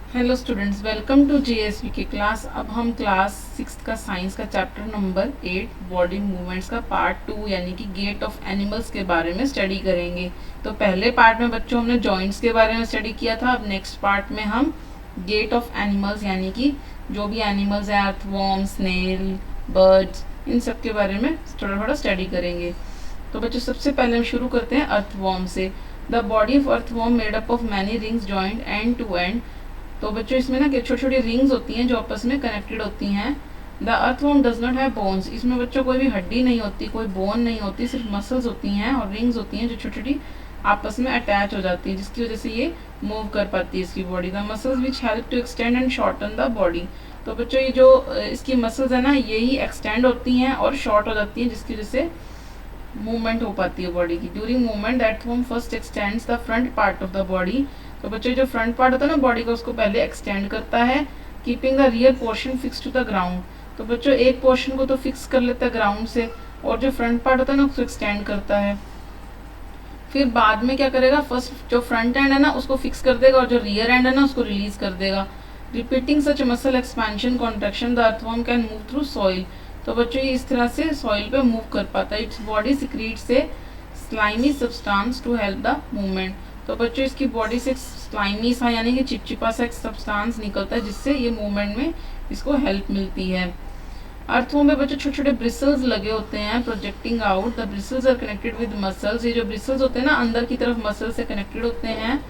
Hello students, welcome to GSV की class. अब हम क्लास 6 का साइंस का चैप्टर नंबर 8 बॉडी मूवमेंट्स का पार्ट 2 यानी कि गेट ऑफ एनिमल्स के बारे में स्टडी करेंगे। तो पहले पार्ट में बच्चों हमने जॉइंट्स के बारे में स्टडी किया था। अब नेक्स्ट पार्ट में हम गेट ऑफ एनिमल्स यानी कि जो भी एनिमल्स हैं, अर्थवॉर्म, स्नेल, बर्ड्स, इन सब के बारे में थोड़ा थोड़ा स्टडी करेंगे। तो बच्चों सबसे पहले हम शुरू करते हैं अर्थवॉर्म से। The body of earthworm made up of many rings joint end to end. तो बच्चों इसमें ना छोटी छोटी रिंग्स होती हैं जो आपस में कनेक्टेड होती हैं। The earthworm does not have bones. इसमें बच्चों कोई भी हड्डी नहीं होती, कोई बोन नहीं होती, सिर्फ मसल्स होती हैं और रिंग्स होती हैं जो छोटी छोटी आपस में अटैच हो जाती है, जिसकी वजह से ये मूव कर पाती है इसकी body. The muscles which help to extend and shorten the body. तो बच्चों ये जो इसकी मसल्स है ना, यही एक्सटेंड होती हैं और शॉर्ट हो जाती हैं, जिसकी वजह से मूवमेंट हो पाती है बॉडी की। During movement the earthworm first x tends the front part of the body. तो बच्चों जो फ्रंट पार्ट होता है ना बॉडी का, उसको पहले एक्सटेंड करता है, keeping the rear portion fix to the ground. तो बच्चों एक पोर्शन को तो फिक्स कर लेता है ग्राउंड से, और जो फ्रंट पार्ट होता है ना उसको एक्सटेंड करता है। फिर बाद में क्या करेगा, फर्स्ट जो फ्रंट एंड है ना उसको फिक्स कर देगा और जो रियर एंड है ना उसको रिलीज कर देगा। Repeating such muscle expansion contraction the earthworm can move through soil. तो बच्चों ये इस तरह से सॉइल पे मूव कर पाता है। इट्स बॉडी सिक्रीट से slimy substance to help the movement. तो बच्चों इसकी बॉडी से स्लाइमी सा यानी कि चिपचिपा सा एक सब्सटेंस निकलता है, जिससे ये मूवमेंट में इसको हेल्प मिलती है। अर्थवॉर्म में बच्चों छोटे छोटे ब्रिसल्स लगे होते हैं projecting out. The bristles are connected with muscles. ये जो ब्रिसल्स होते हैं ना अंदर की तरफ मसल से कनेक्टेड होते हैं।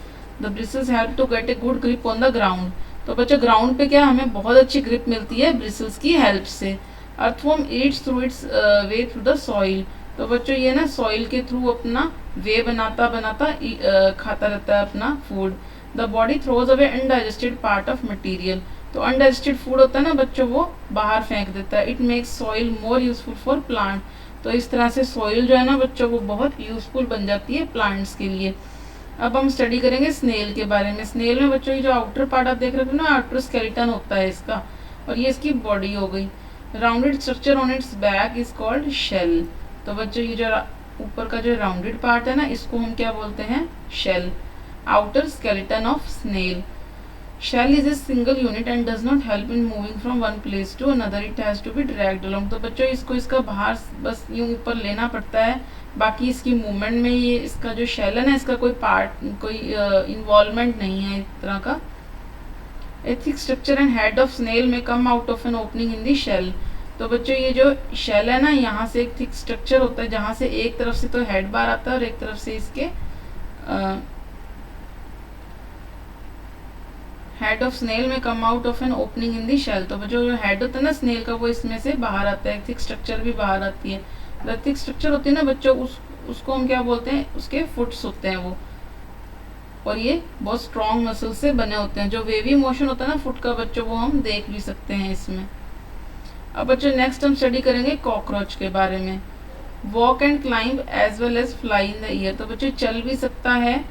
The bristles help to get a good grip on the ground. तो बच्चों ग्राउंड पे क्या हमें बहुत अच्छी ग्रिप मिलती है ब्रिसल्स की हेल्प से। Earthworm Yeats through it's way through the soil. तो बच्चों ये ना सॉइल के थ्रू अपना वे बनाता बनाता खाता रहता है अपना food. The body throws away undigested part of material. तो अनडाइजेस्टेड फूड होता है ना बच्चों, वो बाहर फेंक देता है। It makes soil more useful for plant. तो इस तरह से सॉइल जो है ना बच्चों वो बहुत यूजफुल बन जाती है प्लांट्स के लिए। अब हम स्टडी करेंगे स्नेल के बारे में। स्नेल में बच्चों ये जो आउटर पार्ट आप देख रहे हो ना, आउटर स्केलेटन होता है इसका, और ये इसकी बॉडी हो गई। Rounded structure on its back is called shell. तो बच्चों ये जो ऊपर का जो राउंडेड पार्ट है ना, इसको हम क्या बोलते हैं, shell. Outer skeleton of snail. Shell is a single unit and does not help in moving from one place to another. It has to be dragged along. तो बच्चों इसको इसका बाहर बस यूं ऊपर लेना पड़ता है, बाकी इसकी मूवमेंट में ये इसका जो शेल है ना, इसका कोई पार्ट कोई इन्वॉल्वमेंट नहीं है इस तरह का। A thick structure and head of snail में come out of an opening in the shell. तो बच्चों ये जो शेल है ना, यहाँ से एक थिक स्ट्रक्चर होता है जहाँ से एक तरफ से तो हेड बाहर आता है और एक तरफ से इसके हेड ऑफ स्नेल में come out of an opening in the shell. तो बच्चों जो हेड होता है ना स्नेल का, वो इसमें से बाहर आता है। थिक स्ट्रक्चर भी बाहर आती है। द थिक स्ट्रक्चर होती है ना बच्चों, उसको हम क्या बोलते हैं, उसके फुट्स होते हैं वो, और ये बहुत स्ट्रॉन्ग मसल से बने होते हैं। जो वेवी मोशन होता है ना फुट का बच्चों, वो हम देख भी सकते हैं इसमें। अब बच्चों नेक्स्ट हम स्टडी करेंगे कॉकरोच के बारे में। Walk and climb as well as fly in the air. तो बच्चों चल भी सकता है,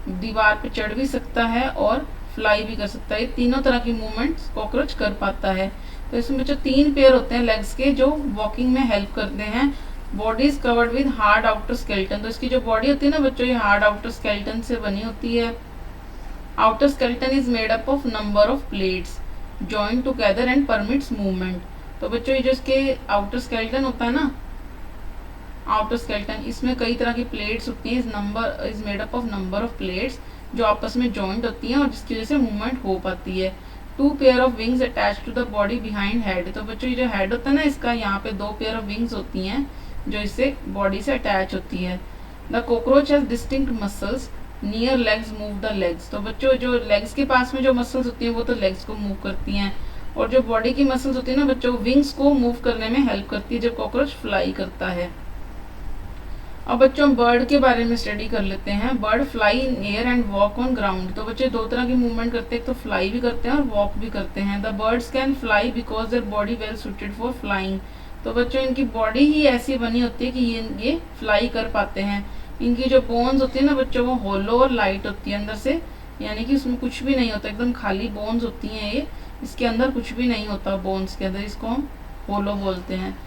दीवार पे चढ़ भी सकता है और फ्लाई भी कर सकता है। ये तीनों तरह की मूवमेंट्स कॉकरोच कर पाता है। तो इसमें बच्चों 3 पेयर होते हैं लेग्स के जो वॉकिंग में हेल्प करते हैं। Body is covered with hard outer skeleton. तो इसकी जो बॉडी होती है ना बच्चों, ये हार्ड आउटर स्केलेटन से बनी होती है। Outer skeleton is made up of number of plates joint together and permits movement. तो बच्चों ये जो इसके आउटर स्केलेटन होता है ना, आउटर स्केलेटन, इसमें कई तरह की प्लेट्स होती हैं। Is made up of number of plates जो आपस में जॉइंट होती हैं और जिसकी वजह से मूवमेंट हो पाती है। 2 pair of wings attach to the body behind head. तो बच्चों ये जो हेड होता है ना इसका, यहाँ पे 2 पेयर ऑफ विंग्स होती हैं जो इससे बॉडी से अटैच होती है। The cockroach has distinct muscles near legs move the legs. तो बच्चों जो लेग्स के पास में जो मसल्स होती हैं वो तो लेग्स को मूव करती हैं, और जो बॉडी की मसल्स होती है ना बच्चों, विंग्स को मूव करने में हेल्प करती है जब कॉकरोच फ्लाई करता है। अब बच्चों बर्ड के बारे में स्टडी कर लेते हैं। Bird fly in air and walk on ground. तो बच्चे 2 तरह की मूवमेंट करते हैं, एक तो फ्लाई भी करते हैं और वॉक भी करते हैं। The birds can fly because their body well suited for flying. तो बच्चों इनकी बॉडी ही ऐसी बनी होती है कि ये फ्लाई कर पाते हैं। इनकी जो बोन्स होती है ना बच्चों, वो होलो और लाइट होती है अंदर से, यानी कि उसमें कुछ भी नहीं होता, एकदम खाली बोन्स होती हैं। ये इसके अंदर कुछ भी नहीं होता बोन्स के अंदर, इसको हम होलो बोलते हैं।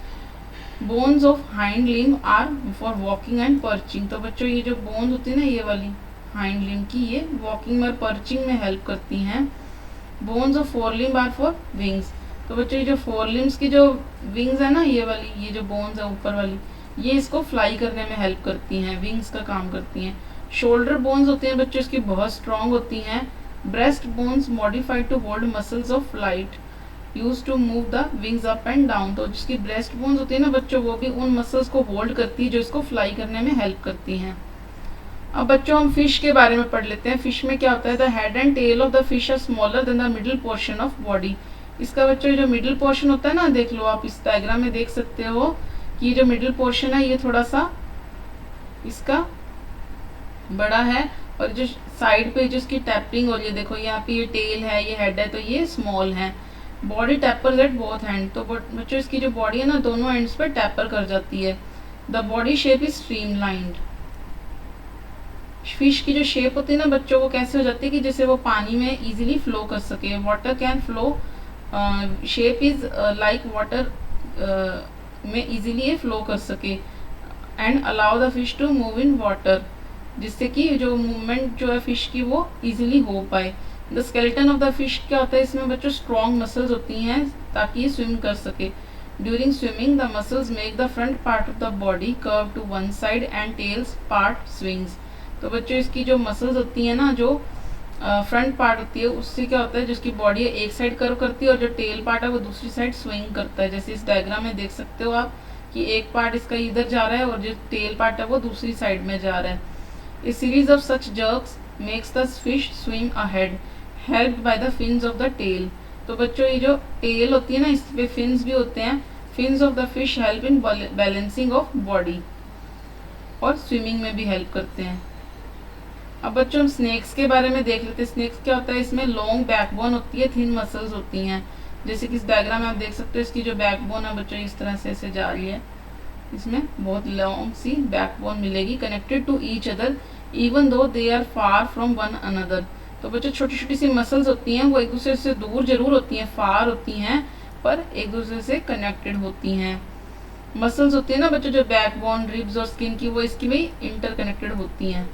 Bones of hind limb are for walking and perching. तो बच्चों ये जो बोन्स होती है ना, ये वाली हाइंड लिम्ब की, ये वॉकिंग में पर्चिंग में हेल्प करती हैं। Bones of fore limb are for wings. तो बच्चों ये जो फोर लिम्स की जो विंग्स है ना, ये वाली, ये जो बोन्स है ऊपर वाली, ये इसको फ्लाई करने में हेल्प करती हैं, विंग्स का काम करती हैं। शोल्डर बोन्स होती हैं बच्चों इसकी बहुत स्ट्रांग होती हैं। Breast bones modified to hold muscles of flight use to move the wings up and down. तो जिसकी ब्रेस्ट बोन्स होती है ना बच्चों, वो भी उन मसल्स को होल्ड करती है जो इसको फ्लाई करने में हेल्प करती हैं। अब बच्चों हम फिश के बारे में पढ़ लेते हैं। फिश में क्या होता है, the head and tail of the fish are smaller than the middle portion of body. इसका बच्चों जो मिडिल पोर्शन होता है ना, देख लो आप इस डायग्राम में देख सकते हो कि ये जो मिडिल पोर्शन है ये थोड़ा सा इसका बड़ा है, और जो साइड पे जिसकी टैपिंग हो रही है, देखो यहाँ पे ये टेल है, ये हेड है, तो ये स्मॉल है। Body tapers at both hand. तो बच्चों इसकी जो बॉडी है ना, दोनों एंड्स पे टैपर कर जाती है। The body shape is streamlined. Fish की जो शेप होती है ना बच्चों, वो कैसे हो जाती है कि जैसे वो पानी में इजीली फ्लो कर सके। Water can flow, shape is like water में इजीली ये फ्लो कर सके। And allow the fish to move in water, जिससे कि जो मूवमेंट जो है फिश की वो इजीली हो पाए। The skeleton of the fish क्या होता है, इसमें बच्चों स्ट्रॉन्ग मसल्स होती हैं ताकि ये स्विम कर सके। During swimming the muscles make the front part of the body curve to one side and tails part swings. तो बच्चों इसकी जो मसल्स होती हैं ना, जो फ्रंट पार्ट होती है, उससे क्या होता है, जिसकी बॉडी है एक साइड कर्व करती है और जो टेल पार्ट है वो दूसरी साइड स्विंग करता है। जैसे इस डायग्राम में देख सकते हो आप कि एक पार्ट इसका इधर जा रहा है और जो टेल पार्ट है वो दूसरी साइड में जा रहा है। A series of such jerks makes the fish swim ahead helped by the fins of the tail. तो बच्चों ये जो टेल होती है ना, इस पे फिन्स भी होते हैं। Fins of the fish help in balancing of body और स्विमिंग में भी हेल्प करते हैं। अब बच्चों हम स्नेक्स के बारे में देख लेते हैं। स्नेक्स क्या होता है, इसमें लॉन्ग बैकबोन होती है, थिन मसल्स होती हैं। जैसे कि इस डायग्राम में आप देख सकते हो, इसकी जो बैकबोन है बच्चों इस तरह से ऐसे जा रही है, इसमें बहुत लॉन्ग सी बैकबोन मिलेगी, connected to each other even though they are far from one another. तो बच्चों छोटी छोटी सी मसल्स होती हैं, वो एक दूसरे से दूर जरूर होती हैं, फार होती हैं, पर एक दूसरे से कनेक्टेड होती हैं। मसल्स होती है ना बच्चों, जो बैकबोन, रिब्स और स्किन की, वो इसकी भी इंटरकनेक्टेड होती हैं।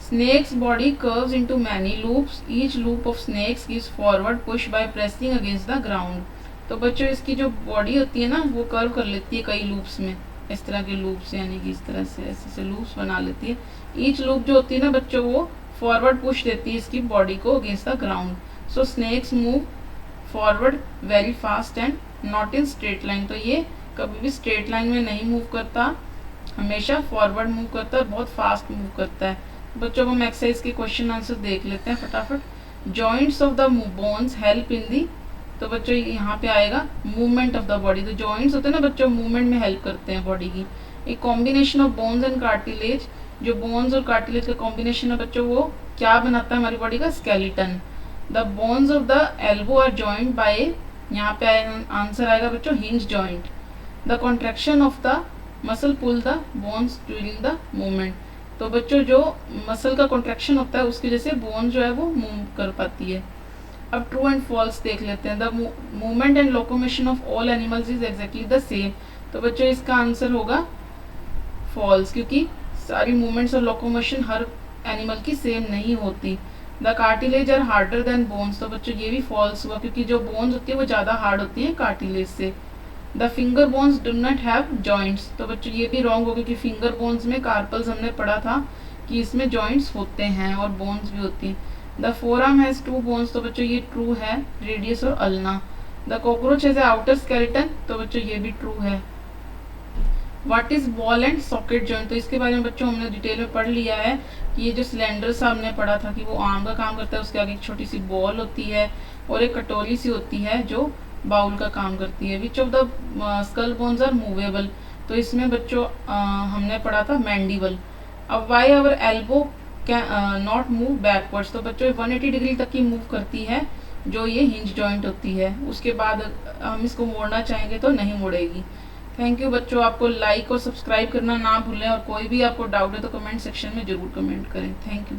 Snake's body curves into many loops. Each loop of snakes gives forward push by pressing against the ground. तो बच्चों इसकी जो बॉडी होती है ना, वो कर्व कर लेती है कई लूप्स में, इस तरह के लूप्स, यानी कि इस तरह से ऐसे लूप्स बना लेती है। ईच लूप जो होती है ना बच्चों, वो फॉरवर्ड पुश देती है इसकी बॉडी को against the ground. So snakes move forward very fast and not in straight line. तो ये कभी भी स्ट्रेट लाइन में नहीं मूव करता, हमेशा फॉरवर्ड मूव करता है, बहुत फास्ट मूव करता है। बच्चों को हम एक्सरसाइज के क्वेश्चन आंसर देख लेते हैं फटाफट। Joints of the bones help in the, तो बच्चों यहाँ पे आएगा मूवमेंट ऑफ द बॉडी। तो जॉइंट्स होते हैं ना बच्चों, मूवमेंट में हेल्प करते हैं बॉडी की। एक combination of bones and cartilage, जो बोन्स और कार्टिलेज का कॉम्बिनेशन है बच्चों, वो क्या बनाता है हमारी बॉडी का, skeleton. The bones of the elbow are joint by, यहाँ पे आंसर आएगा बच्चों hinge joint. The contraction of the muscle pull the bones during the movement. तो बच्चों जो मसल का कॉन्ट्रैक्शन होता है उसकी वजह से बोन जो है वो मूव कर पाती है। अब ट्रू एंड फॉल्स देख लेते हैं। The movement and locomotion of all animals is exactly the same. तो बच्चों इसका आंसर होगा फॉल्स, क्योंकि सारी मूवमेंट्स और लोकोमोशन हर एनिमल की सेम नहीं होती। The cartilage are harder than bones. तो बच्चों ये भी फॉल्स हुआ, क्योंकि जो बोन्स होती है वो ज़्यादा हार्ड होती है कार्टिलेज से। The finger bones do not have joints. तो बच्चों ये भी रॉन्ग हो, क्योंकि फिंगर बोन्स में कार्पल्स हमने पढ़ा था कि इसमें जॉइंट्स होते हैं और बोन्स भी होती हैं। The forearm has two bones. तो बच्चों ये ट्रू है, रेडियस और ulna. The cockroach has outer skeleton. तो बच्चों ये भी ट्रू है। What is ball and socket joint. तो इसके बारे में बच्चों हमने डिटेल में पढ़ लिया है कि ये जो सिलेंडर सा हमने पढ़ा था कि वो आर्म का काम करता है, उसके आगे एक छोटी सी बॉल होती है और एक कटोरी सी होती है जो बाउल का काम करती है। Which of the skull bones are movable. तो इसमें बच्चों हमने पढ़ा था मैंडिबल। अब why our elbow can not move backwards. तो बच्चों 180 डिग्री तक की मूव करती है, जो ये हिंज जॉइंट होती है। उसके बाद हम इसको मोड़ना चाहेंगे तो नहीं मुड़ेगी। थैंक यू बच्चों, आपको लाइक और सब्सक्राइब करना ना भूलें, और कोई भी आपको डाउट है तो कमेंट सेक्शन में जरूर कमेंट करें। Thank you.